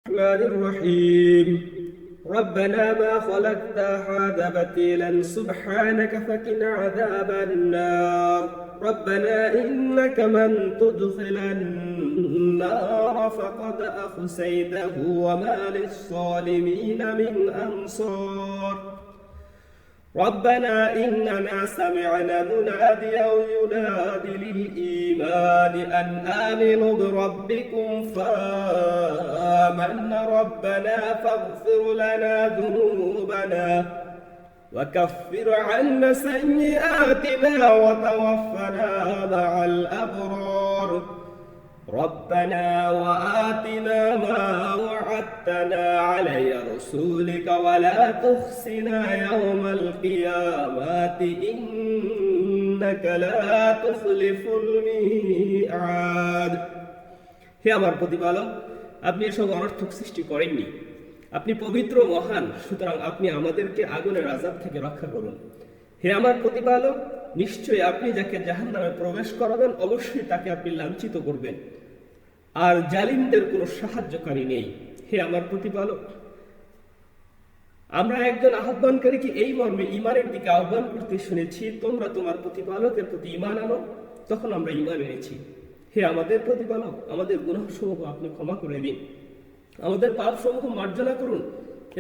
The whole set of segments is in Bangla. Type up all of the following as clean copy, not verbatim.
الرحمن الرحيم ربنا ما خلقت هذا باطلا سبحانك فقنا عذاب النار ربنا إنك من تدخل النار فقد أخزيته وما للظالمين من أنصار ربنا إننا سمعنا مناديا ينادي للإيمان أن آمنوا بربكم فآمنا ربنا فاغفر لنا ذنوبنا وكفر عنا سيئاتنا وتوفنا مع الأبرار ربنا وآتنا ما وعدتنا على رسولك ولا تخزنا يوم القيامة إنك لا تخلف الميعاد হে আমার প্রতিপালক, আপনি এসব অনর্থক সৃষ্টি করেননি। আপনি পবিত্র মহান, সুতরাং আপনি আমাদেরকে আগুনের আযাব থেকে রক্ষা করুন। হে আমার প্রতিপালক, নিশ্চয়ই আপনি যাকে জাহান্নামে প্রবেশ করাবেন অবশ্যই তাকে আপনি লাঞ্ছিত করবেন, আর জালিমদের কোনো সাহায্যকারী নেই। হে আমার প্রতিপালক, আমরা একজন আহ্বানকারীকে এই মর্মে ঈমানের দিকে আহ্বান করতে শুনেছি, তোমরা তোমার প্রতিপালকের প্রতি ঈমান আনো। তখন আমরা ঈমান এনেছি। হে আমাদের প্রতিপালক, আমাদের গুনাহসমূহ আপনি ক্ষমা করে দিন, আমাদের পাপসমূহ মার্জনা করুন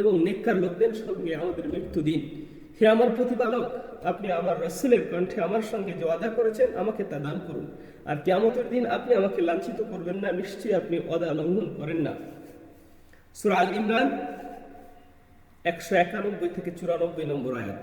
এবং নেককার লোকদের সঙ্গে আমাদের মৃত্যু দিন। হে আমার প্রতিপালক, আপনি আমার রাসূলের কণ্ঠে আমার সঙ্গে যে ওয়াদা করেছেন আমাকে তা দান করুন, আর কিয়ামতের দিন আপনি আমাকে লাঞ্ছিত করবেন না। নিশ্চয়ই আপনি ওয়াদা লঙ্ঘন করেন না। সূরা আল ইমরান 191 থেকে 94 নম্বর আয়াত।